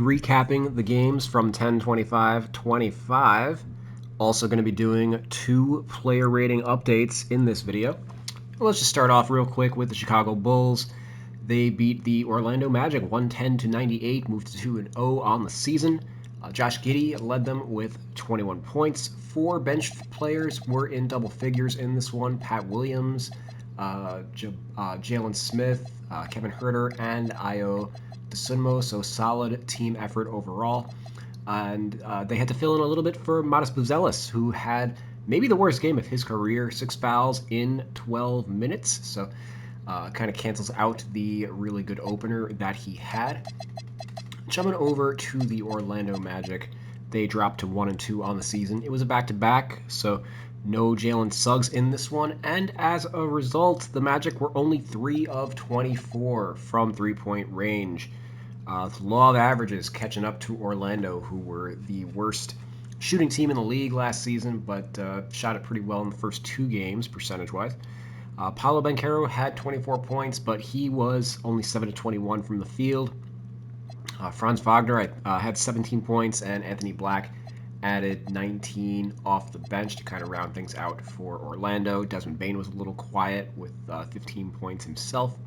Recapping the games from 10-25-25. Also going to be doing 2 player rating updates in this video. Let's just start off real quick with the Chicago Bulls. They beat the Orlando Magic 110-98, moved to 2-0 on the season. Josh Giddey led them with 21 points. 4 bench players were in double figures in this one. Pat Williams, Jalen Smith, Kevin Huerter, and Ayo Dosunmu, so solid team effort overall. And they had to fill in a little bit for Modest Buzelis, who had maybe the worst game of his career, 6 fouls in 12 minutes. So kind of cancels out the really good opener that he had. Jumping over to the Orlando Magic, they dropped to 1-2 on the season. It was a back-to-back, so no Jalen Suggs in this one, and as a result, the Magic were only 3 of 24 from three-point range. The law of averages catching up to Orlando, who were the worst shooting team in the league last season, but shot it pretty well in the first 2 games, percentage-wise. Paolo Banchero had 24 points, but he was only 7 of 21 from the field. Franz Wagner had 17 points, and Anthony Black added 19 off the bench to kind of round things out for Orlando. Desmond Bane was a little quiet with 15 points himself.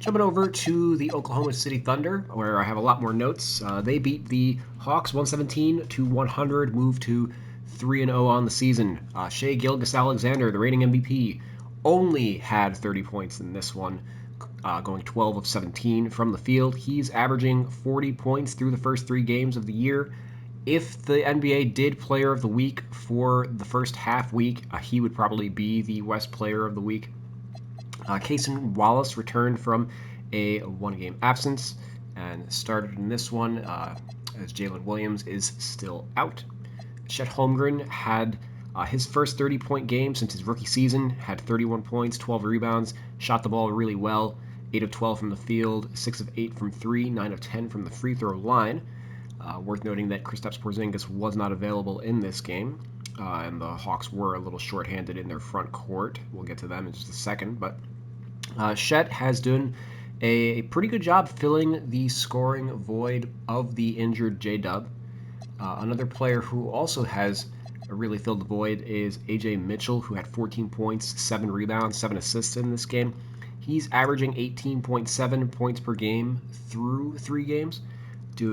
Jumping over to the Oklahoma City Thunder, where I have a lot more notes. They beat the Hawks 117-100, moved to 3-0 on the season. Shai Gilgeous-Alexander, the reigning MVP, only had 30 points in this one, going 12 of 17 from the field. He's averaging 40 points through the first 3 games of the year. If the NBA did Player of the Week for the first half week, he would probably be the West Player of the Week. Cason Wallace returned from a 1-game absence and started in this one as Jalen Williams is still out. Chet Holmgren had his first 30-point game since his rookie season, had 31 points, 12 rebounds, shot the ball really well, 8 of 12 from the field, 6 of 8 from 3, 9 of 10 from the free throw line. Worth noting that Kristaps Porzingis was not available in this game, and the Hawks were a little shorthanded in their front court. We'll get to them in just a second, but Chet has done a pretty good job filling the scoring void of the injured J-Dub. Another player who also has really filled the void is Ajay Mitchell, who had 14 points, 7 rebounds, 7 assists in this game. He's averaging 18.7 points per game through 3 games.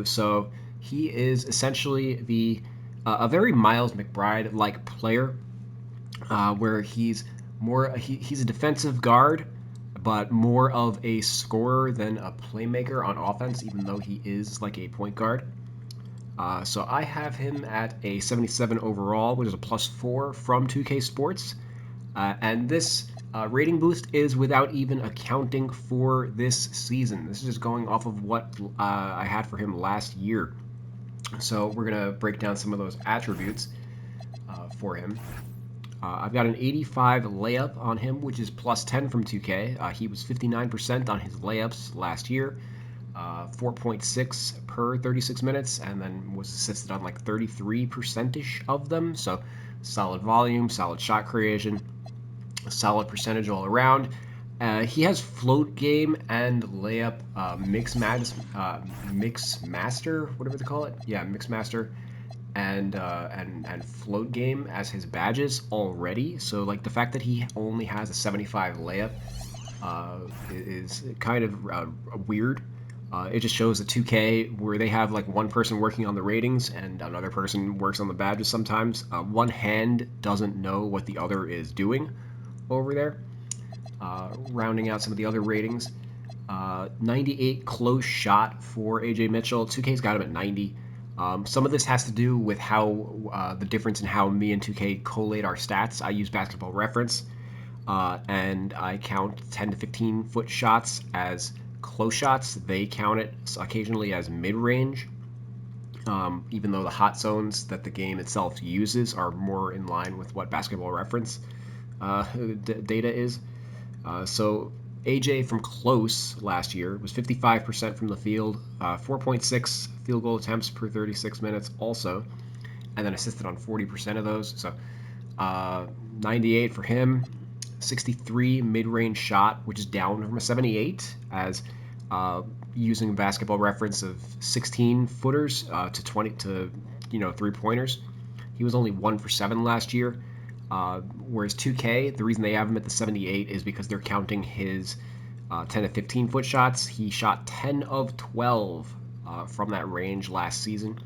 So he is essentially a very Miles McBride-like player, where he's a defensive guard, but more of a scorer than a playmaker on offense, even though he is like a point guard. So I have him at a 77 overall, which is a +4 from 2K Sports. And this rating boost is without even accounting for this season. This is just going off of what I had for him last year. So we're going to break down some of those attributes for him. I've got an 85 layup on him, which is +10 from 2K. He was 59% on his layups last year. 4.6 per 36 minutes, and then was assisted on like 33%-ish of them. So solid volume, solid shot creation, solid percentage all around. He has float game and layup mix master, whatever they call it. Yeah, mix master, and float game as his badges already. So like the fact that he only has a 75 layup is kind of weird. It just shows the 2K where they have like one person working on the ratings and another person works on the badges sometimes. One hand doesn't know what the other is doing over there. Rounding out some of the other ratings, 98 close shot for AJ Mitchell. 2K's got him at 90. Some of this has to do with how the difference in how me and 2K collate our stats. I use Basketball Reference, and I count 10 to 15 foot shots as close shots. They count it occasionally as mid-range, even though the hot zones that the game itself uses are more in line with what Basketball Reference data is. So AJ from close last year was 55% from the field, 4.6 field goal attempts per 36 minutes also, and then assisted on 40% of those. So 98 for him. 63 mid-range shot, which is down from a 78, as using a basketball reference of 16 footers to 20 to 3-pointers. He was only 1 for 7 last year. Whereas 2K, the reason they have him at the 78 is because they're counting his 10 to 15 foot shots. He shot 10 of 12 from that range last season.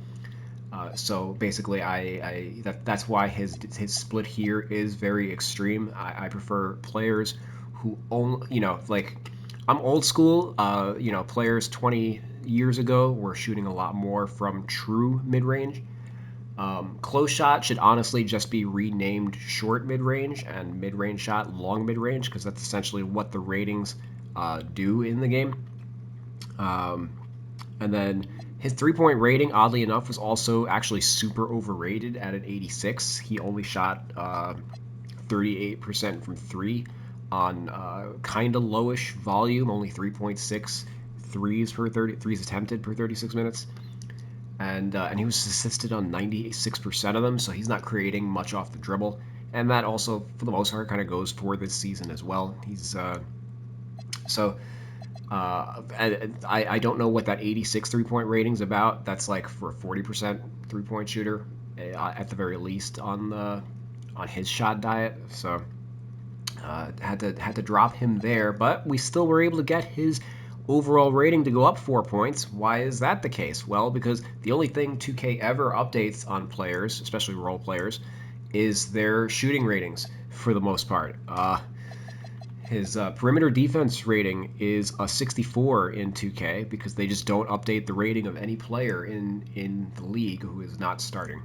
So basically, that's why his split here is very extreme. I prefer players who only, like, I'm old school. Players 20 years ago were shooting a lot more from true mid range. Close shot should honestly just be renamed short mid range and mid range shot long mid range, because that's essentially what the ratings do in the game. And then his 3-point rating, oddly enough, was also actually super overrated at an 86. He only shot 38% from 3 on kind of lowish volume, only 3.6 threes attempted per 36 minutes. And he was assisted on 96% of them, so he's not creating much off the dribble. And that also, for the most part, kind of goes for this season as well. He's I don't know what that 86 3-point rating's about. That's like for a 40% 3-point shooter, at the very least on his shot diet. So had to drop him there, but we still were able to get his overall rating to go up 4 points. Why is that the case? Well, because the only thing 2K ever updates on players, especially role players, is their shooting ratings for the most part. His perimeter defense rating is a 64 in 2K because they just don't update the rating of any player in the league who is not starting.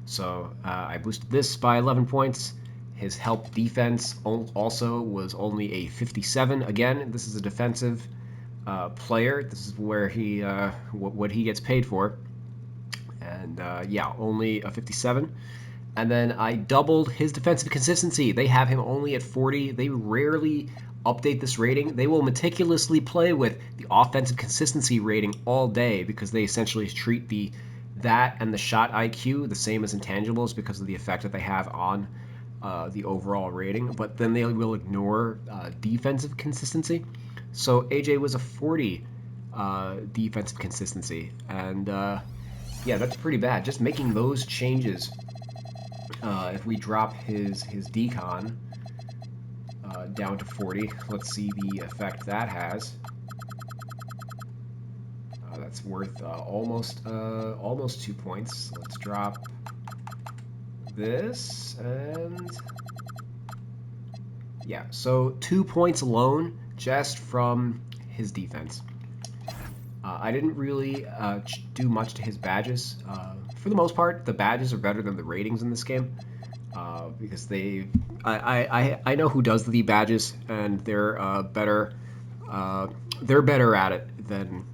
So I boosted this by 11 points. His help defense also was only a 57. Again, this is a defensive player. This is where he what he gets paid for. And only a 57. And then I doubled his defensive consistency. They have him only at 40. They rarely update this rating. They will meticulously play with the offensive consistency rating all day because they essentially treat that and the shot IQ the same as intangibles because of the effect that they have on the overall rating. But then they will ignore defensive consistency. So AJ was a 40 defensive consistency. And that's pretty bad. Just making those changes. If we drop his decon down to 40, let's see the effect that has. That's worth almost 2 points. Let's drop this, and so 2 points alone just from his defense. I didn't really do much to his badges. For the most part, the badges are better than the ratings in this game because I know who does the badges, and they're better at it than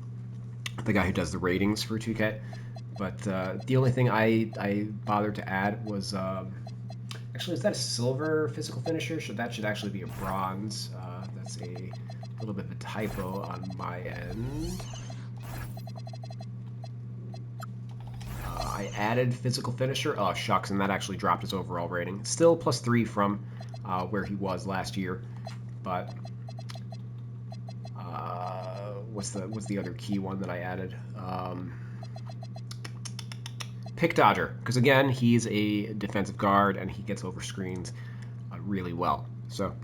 the guy who does the ratings for 2K. But the only thing I bothered to add was actually, is that a silver physical finisher? That should actually be a bronze. That's a little bit of a typo on my end. I added physical finisher. Oh, shucks, and that actually dropped his overall rating. Still +3 from where he was last year. But what's the other key one that I added? Pick dodger, because again, he's a defensive guard and he gets over screens really well. So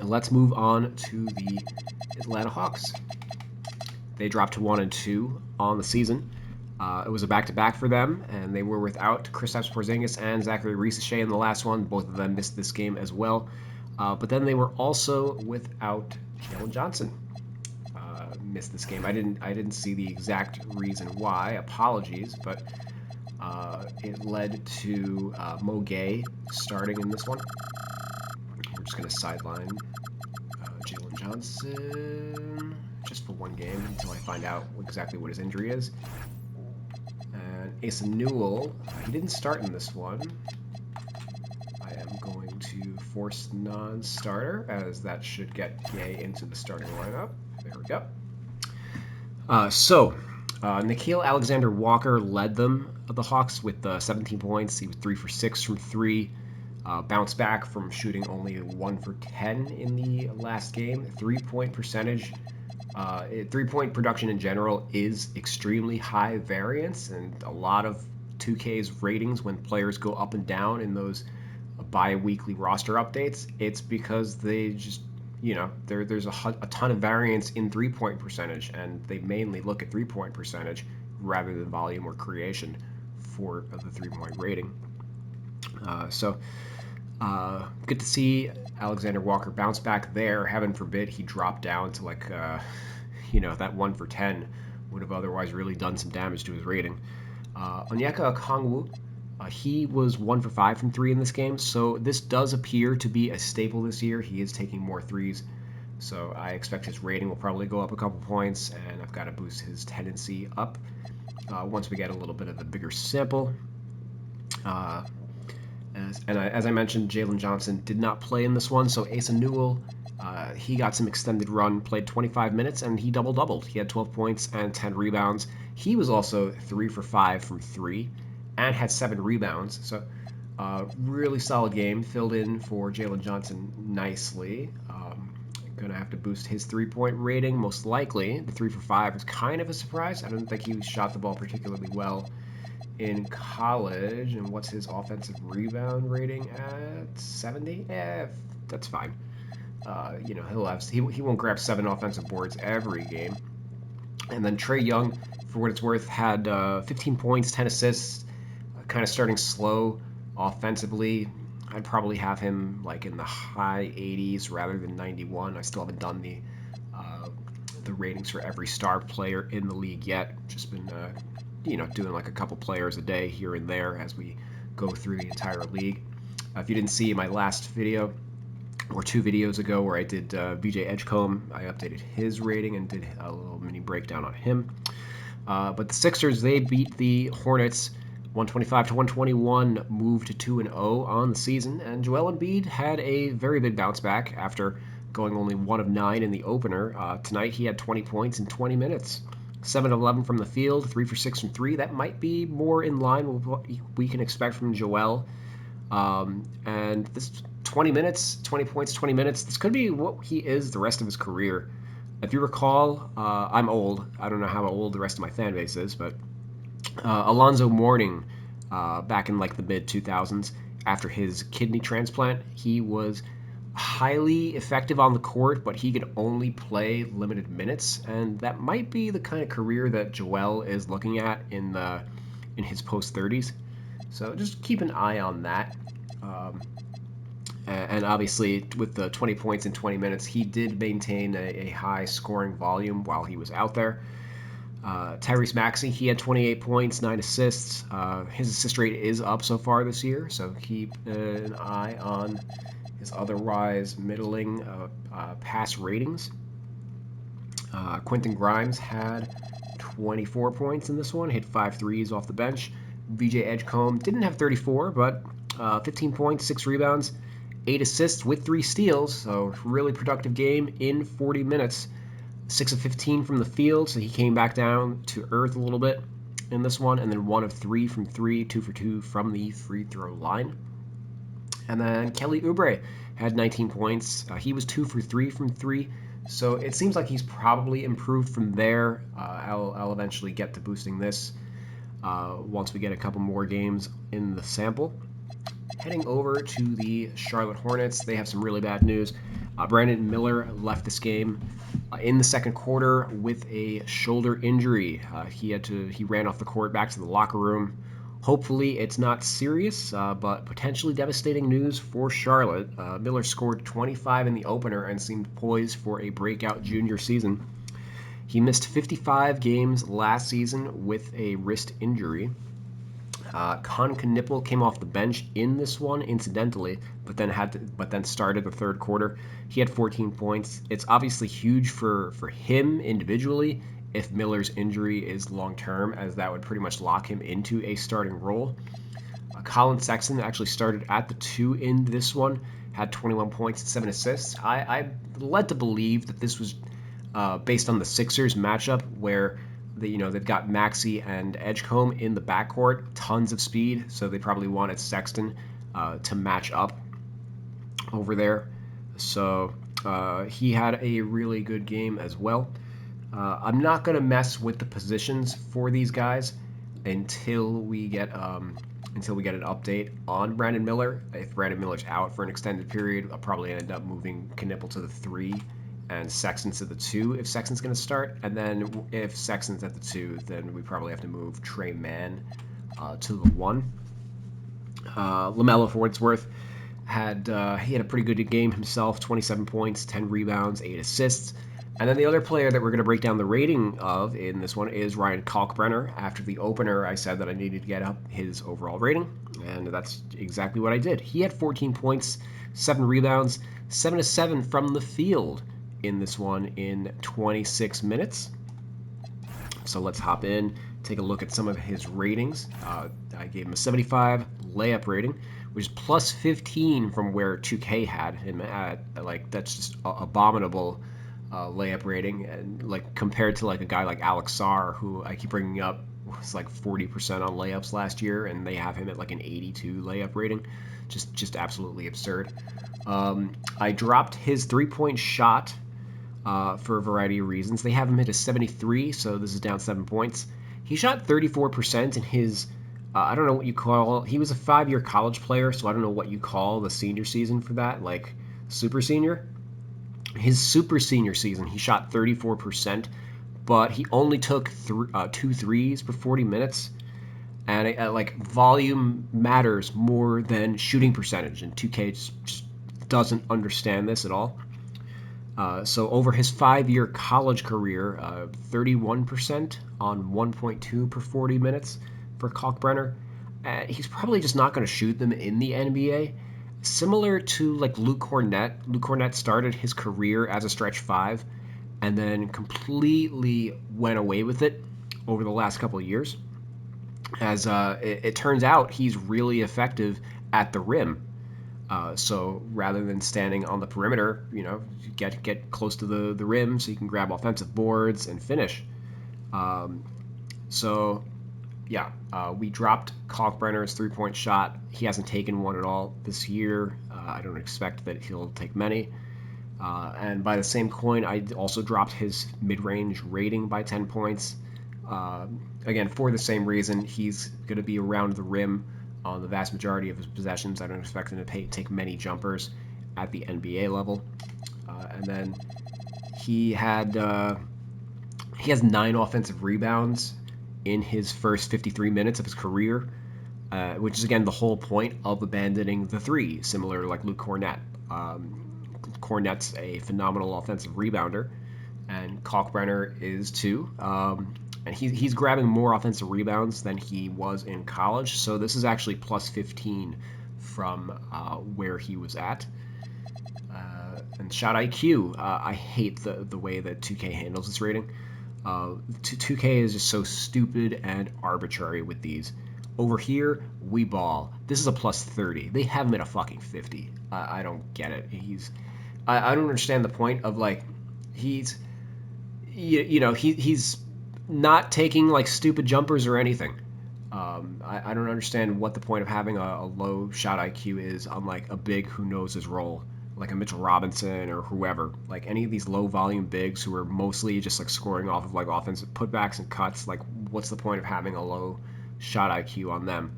let's move on to the Atlanta Hawks. They dropped to 1 and 2 on the season. It was a back-to-back for them, and they were without Kristaps Porzingis and Zachary Risache in the last one. Both of them missed this game as well. But then they were also without Jalen Johnson. Missed this game. I didn't see the exact reason why. Apologies, but it led to Mo Gay starting in this one. We're just going to sideline Jalen Johnson just for one game until I find out exactly what his injury is. Asa Newell, he didn't start in this one. I am going to force non-starter, as that should get Gay into the starting lineup. There we go. Nickeil Alexander-Walker led the Hawks, with 17 points. He was 3 for 6 from 3. Bounced back from shooting only 1 for 10 in the last game. 3-point percentage Three-point production in general is extremely high variance, and a lot of 2K's ratings when players go up and down in those bi-weekly roster updates, it's because they just, there's a ton of variance in three-point percentage, and they mainly look at three-point percentage rather than volume or creation for the three-point rating. Good to see Alexander Walker bounce back there. Heaven forbid he dropped down to that 1 for 10 would have otherwise really done some damage to his rating. Onyeka Okongwu, he was 1 for 5 from 3 in this game, so this does appear to be a staple this year. He is taking more threes, so I expect his rating will probably go up a couple points, and I've got to boost his tendency up once we get a little bit of a bigger sample. As I mentioned, Jalen Johnson did not play in this one, so Asa Newell, he got some extended run, played 25 minutes, and he double-doubled. He had 12 points and 10 rebounds. He was also 3 for 5 from 3 and had 7 rebounds. So really solid game, filled in for Jalen Johnson nicely. Going to have to boost his three-point rating, most likely. The 3 for 5 is kind of a surprise. I don't think he shot the ball particularly well in college. And what's his offensive rebound rating at? 70? Yeah, that's fine. He won't grab 7 offensive boards every game. And then Trae Young, for what it's worth, had 15 points, 10 assists, kind of starting slow offensively. I'd probably have him like in the high 80s rather than 91. I still haven't done the ratings for every star player in the league yet. Just been doing like a couple players a day here and there as we go through the entire league. If you didn't see my last video or 2 videos ago where I did BJ Edgecombe, I updated his rating and did a little mini breakdown on him. But the Sixers, they beat the Hornets 125-121, moved to 2-0 on the season, and Joel Embiid had a very big bounce back after going only 1 of 9 in the opener. Tonight he had 20 points in 20 minutes. 7 of 11 from the field, 3 for 6 from 3. That might be more in line with what we can expect from Joel. And this 20 minutes, 20 points, 20 minutes, this could be what he is the rest of his career. If you recall, I'm old. I don't know how old the rest of my fan base is, but Alonzo Mourning, back in like the mid-2000s, after his kidney transplant, he was highly effective on the court, but he could only play limited minutes, and that might be the kind of career that Joel is looking at in his post-30s. So just keep an eye on that. And obviously, with the 20 points in 20 minutes, he did maintain a high scoring volume while he was out there. Tyrese Maxey, he had 28 points, 9 assists. His assist rate is up so far this year, so keep an eye on his otherwise middling pass ratings. Quentin Grimes had 24 points in this one, hit 5 threes off the bench. BJ Edgecombe didn't have 34, but 15 points, 6 rebounds, 8 assists with 3 steals, so really productive game in 40 minutes. 6 of 15 from the field, so he came back down to earth a little bit in this one, and then 1 of 3 from 3, 2 for 2 from the free throw line. And then Kelly Oubre had 19 points. He was 2 for 3 from 3, so it seems like he's probably improved from there. I'll eventually get to boosting this once we get a couple more games in the sample. Heading over to the Charlotte Hornets, they have some really bad news. Brandon Miller left this game in the second quarter with a shoulder injury. He ran off the court back to the locker room. Hopefully it's not serious, but potentially devastating news for Charlotte. Miller scored 25 in the opener and seemed poised for a breakout junior season. He missed 55 games last season with a wrist injury. Con Knipple came off the bench in this one, incidentally, but then started the third quarter. He had 14 points. It's obviously huge for him individually if Miller's injury is long-term, as that would pretty much lock him into a starting role. Colin Sexton actually started at the 2 in this one, had 21 points and 7 assists. I'm led to believe that this was based on the Sixers matchup where they've got Maxey and Edgecombe in the backcourt, tons of speed, so they probably wanted Sexton to match up over there. So he had a really good game as well. I'm not going to mess with the positions for these guys until we get an update on Brandon Miller. If Brandon Miller's out for an extended period, I'll probably end up moving Knipple to the 3 and Sexton to the 2 if Sexton's going to start. And then if Sexton's at the 2, then we probably have to move Trey Mann to the 1. LaMelo, for what it's worth, he had a pretty good game himself, 27 points, 10 rebounds, 8 assists. And then the other player that we're going to break down the rating of in this one is Ryan Kalkbrennar. After the opener, I said that I needed to get up his overall rating, and that's exactly what I did. He had 14 points, 7 rebounds, 7 to 7 from the field in this one in 26 minutes. So let's hop in, take a look at some of his ratings. I gave him a 75 layup rating, which is plus 15 from where 2K had him at. Like, that's just abominable layup rating, and like compared to like a guy like Alex Sarr, who I keep bringing up, was like 40% on layups last year, and they have him at like an 82 layup rating. Just absolutely absurd. I dropped his 3-point shot for a variety of reasons. They have him hit a 73, so this is down 7 points. He shot 34% in his, I don't know what you call, he was a 5-year college player, so I don't know what you call the senior season for that, like super senior. His super senior season, he shot 34%, but he only took 2 threes per 40 minutes. And like, volume matters more than shooting percentage, and 2K just doesn't understand this at all. So over his 5-year college career, 31% on 1.2 per 40 minutes for Kalkbrennar. He's probably just not going to shoot them in the NBA. Similar to like Luke Cornett. Luke Cornett started his career as a stretch 5 and then completely went away with it over the last couple of years. As it turns out, he's really effective at the rim. So rather than standing on the perimeter, get close to the rim so you can grab offensive boards and finish. We dropped Kalkbrennar's 3-point shot. He hasn't taken one at all this year. I don't expect that he'll take many. And by the same coin, I also dropped his mid-range rating by 10 points. Again, for the same reason, he's going to be around the rim on the vast majority of his possessions. I don't expect him to take many jumpers at the NBA level. And then he has 9 offensive rebounds in his first 53 minutes of his career, which is, again, the whole point of abandoning the 3, similar to like Luke Cornett. Cornett's a phenomenal offensive rebounder, and Kalkbrennar is too. And he's grabbing more offensive rebounds than he was in college, so this is actually plus 15 from where he was at. And shot IQ, I hate the way that 2K handles this rating. 2K is just so stupid and arbitrary with these. Over here, we ball. This is a plus 30. They have him at a fucking 50. I don't get it. I don't understand the point of, like, he's not taking like stupid jumpers or anything. I don't understand what the point of having a low shot IQ is on like a big who knows his role, like a Mitchell Robinson or whoever. Like any of these low volume bigs who are mostly just like scoring off of like offensive putbacks and cuts. Like, what's the point of having a low shot IQ on them?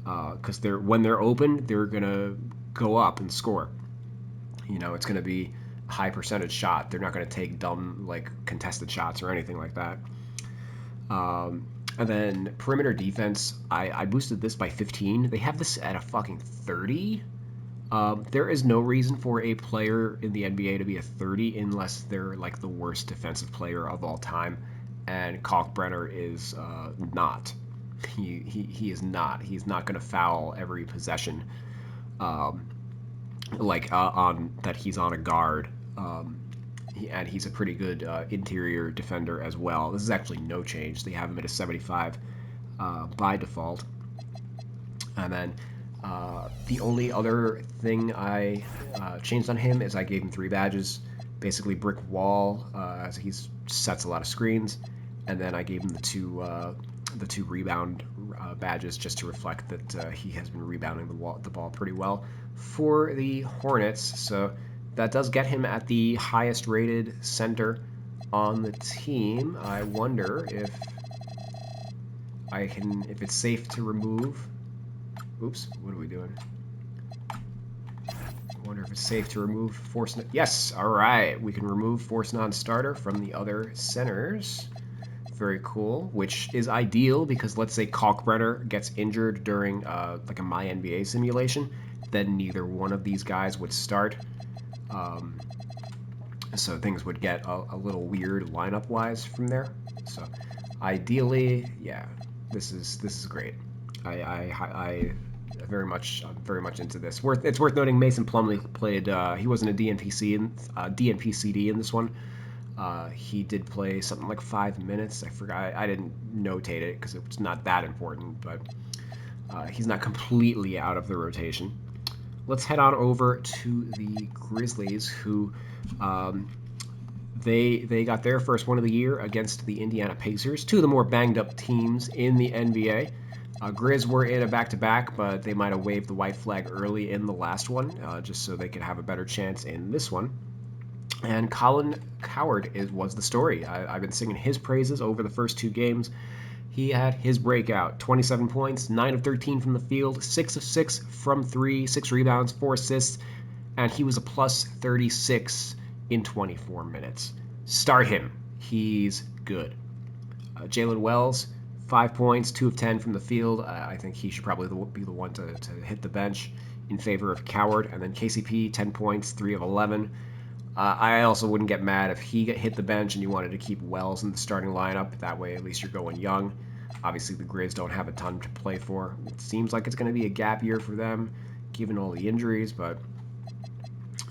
Because when they're open, they're gonna go up and score. It's gonna be a high percentage shot. They're not gonna take dumb like contested shots or anything like that. And then perimeter defense, I boosted this by 15. They have this at a fucking 30. There is no reason for a player in the NBA to be a 30 unless they're like the worst defensive player of all time, and Kalkbrennar is not. He is not. He's not going to foul every possession, on that he's on a guard. And he's a pretty good interior defender as well. This is actually no change. They have him at a 75 by default. And then the only other thing I changed on him is I gave him 3 badges, basically brick wall, as he sets a lot of screens, and then I gave him the two rebound badges just to reflect that he has been rebounding the ball pretty well for the Hornets. So that does get him at the highest rated center on the team. I wonder if if it's safe to remove. Oops, what are we doing? I wonder if it's safe to remove force. Yes, all right. We can remove force non-starter from the other centers. Very cool, which is ideal because let's say Kalkbrennar gets injured during like a My NBA simulation, then neither one of these guys would start. So things would get a little weird lineup-wise from there. So ideally, yeah, this is great. I'm very much into this. It's worth noting Mason Plumlee played. He wasn't a DNP-CD in this one. He did play something like 5 minutes. I forgot. I didn't notate it because it's not that important, but he's not completely out of the rotation. Let's head on over to the Grizzlies, who they got their first win of the year against the Indiana Pacers, two of the more banged up teams in the NBA. Grizz were in a back-to-back, but they might have waved the white flag early in the last one, just so they could have a better chance in this one. And Colin Cowherd was the story. I've been singing his praises over the first two games. He had his breakout, 27 points, 9 of 13 from the field, 6 of 6 from 3, 6 rebounds, 4 assists, and he was a plus 36 in 24 minutes. Start him. He's good. Jalen Wells, 5 points, 2 of 10 from the field. I think he should probably be the one to hit the bench in favor of Cowherd. And then KCP, 10 points, 3 of 11. I also wouldn't get mad if he hit the bench and you wanted to keep Wells in the starting lineup. That way, at least you're going young. Obviously, the Grizz don't have a ton to play for. It seems like it's going to be a gap year for them, given all the injuries. But,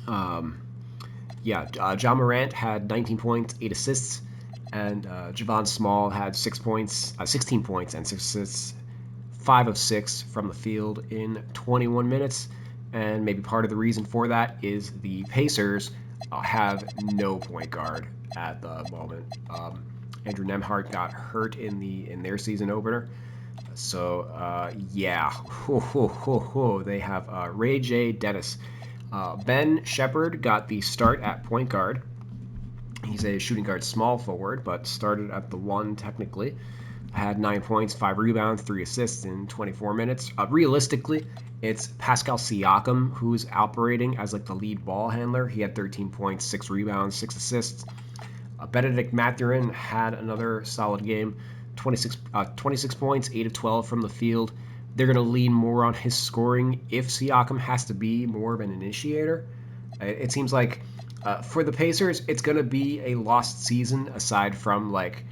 John Morant had 19 points, 8 assists. And Javon Small had 16 points, and 6 assists, 5 of 6 from the field in 21 minutes. And maybe part of the reason for that is the Pacers have no point guard at the moment. Andrew Nembhard got hurt in their season opener. So, they have Ray J. Dennis. Ben Shepherd got the start at point guard. He's a shooting guard small forward, but started at the 1 technically. Had 9 points, 5 rebounds, 3 assists in 24 minutes. Realistically, it's Pascal Siakam who's operating as like the lead ball handler. He had 13 points, 6 rebounds, 6 assists. Benedict Mathurin had another solid game, 26 points, 8 of 12 from the field. They're going to lean more on his scoring if Siakam has to be more of an initiator. It seems like for the Pacers, it's going to be a lost season aside from like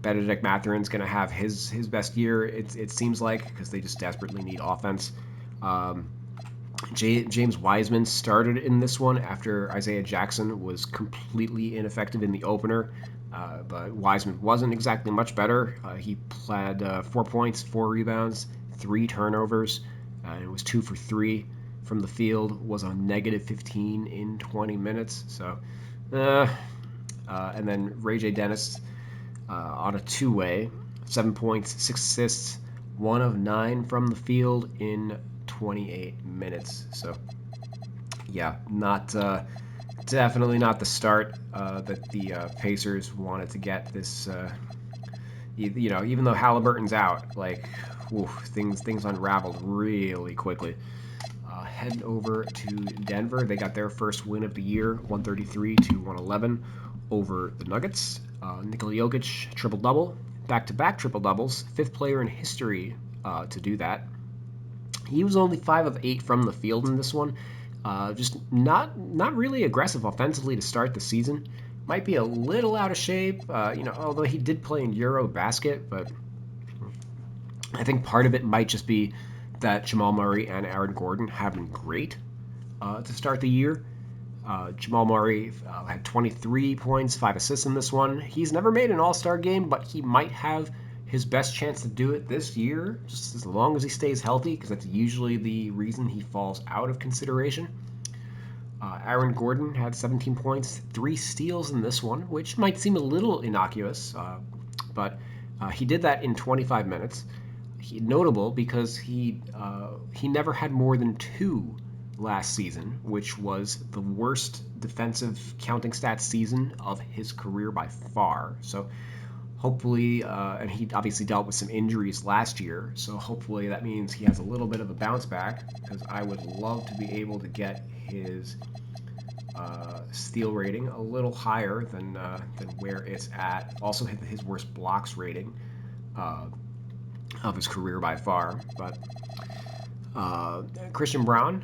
Benedict Mathurin's going to have his best year, it seems like, because they just desperately need offense. James Wiseman started in this one after Isaiah Jackson was completely ineffective in the opener, but Wiseman wasn't exactly much better. He had 4 points, 4 rebounds, 3 turnovers, and it was 2 for 3 from the field, was on negative 15 in 20 minutes. So, and then Ray J. Dennis on a two-way, 7 points, 6 assists, 1 of 9 from the field in 28 minutes. So, yeah, definitely not the start that the Pacers wanted to get this. Even though Halliburton's out, like, things unraveled really quickly. Heading over to Denver, they got their first win of the year, 133-111 over the Nuggets. Nikola Jokic, triple-double, back-to-back triple-doubles, 5th player in history to do that. He was only 5 of 8 from the field in this one. Just not really aggressive offensively to start the season. Might be a little out of shape, although he did play in Eurobasket, but I think part of it might just be that Jamal Murray and Aaron Gordon have been great to start the year. Jamal Murray had 23 points, 5 assists in this one. He's never made an all-star game, but he might have his best chance to do it this year, just as long as he stays healthy, because that's usually the reason he falls out of consideration. Aaron Gordon had 17 points, 3 steals in this one, which might seem a little innocuous, but he did that in 25 minutes. Notable because he never had more than 2 last season, which was the worst defensive counting stats season of his career by far. So hopefully, and he obviously dealt with some injuries last year, so hopefully that means he has a little bit of a bounce back, because I would love to be able to get his steal rating a little higher than where it's at. Also hit his worst blocks rating of his career by far. But Christian Braun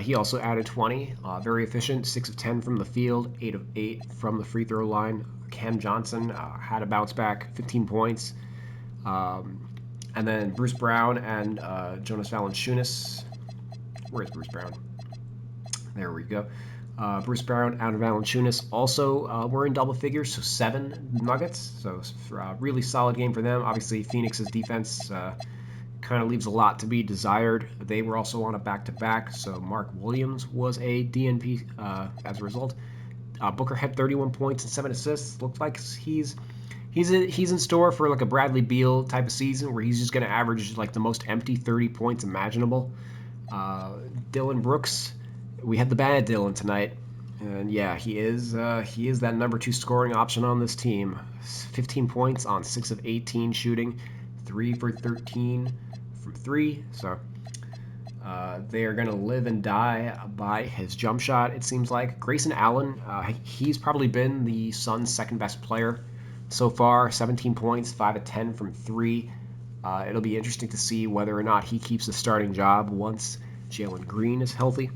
he also added 20, very efficient, 6 of 10 from the field, 8 of 8 from the free throw line. Cam Johnson had a bounce back, 15 points. And then Bruce Brown and Jonas Valanciunas. Where's Bruce Brown? There we go. Bruce Brown and Valanciunas also were in double figures, so 7 Nuggets. So really solid game for them. Obviously, Phoenix's defense kind of leaves a lot to be desired. They were also on a back-to-back, so Mark Williams was a DNP as a result. Booker had 31 points and 7 assists. Looks like he's in store for like a Bradley Beal type of season where he's just going to average like the most empty 30 points imaginable. Dylan Brooks, we had the bad Dylan tonight, and yeah, he is that number 2 scoring option on this team. 15 points on 6 of 18 shooting, 3 for 13 from 3. So they are going to live and die by his jump shot, it seems like. Grayson Allen, he's probably been the Suns' second best player so far. 17 points, 5 of 10 from 3. It'll be interesting to see whether or not he keeps the starting job once Jalen Green is healthy.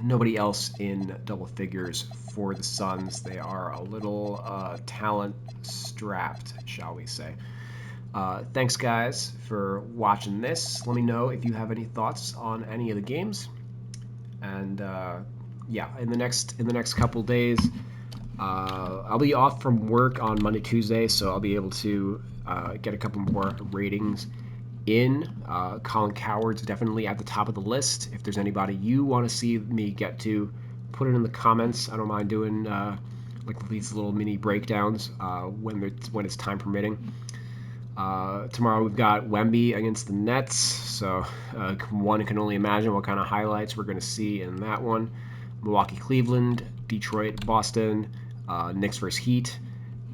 Nobody else in double figures for the Suns. They are a little talent strapped, shall we say. Thanks, guys, for watching this. Let me know if you have any thoughts on any of the games. And yeah, in the next couple days, I'll be off from work on Monday, Tuesday, so I'll be able to get a couple more ratings in. Colin Coward's definitely at the top of the list. If there's anybody you want to see me get to, put it in the comments. I don't mind doing like these little mini breakdowns when it's time permitting. Tomorrow we've got Wemby against the Nets, so one can only imagine what kind of highlights we're going to see in that one. Milwaukee, Cleveland, Detroit, Boston, Knicks versus Heat,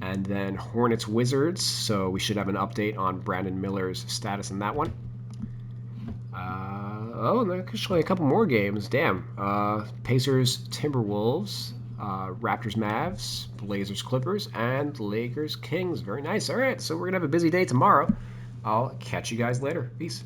and then Hornets, Wizards. So we should have an update on Brandon Miller's status in that one. Oh, and there's actually a couple more games. Damn. Pacers, Timberwolves, Raptors, Mavs, Blazers, Clippers, and Lakers, Kings. Very nice. All right, so we're going to have a busy day tomorrow. I'll catch you guys later. Peace.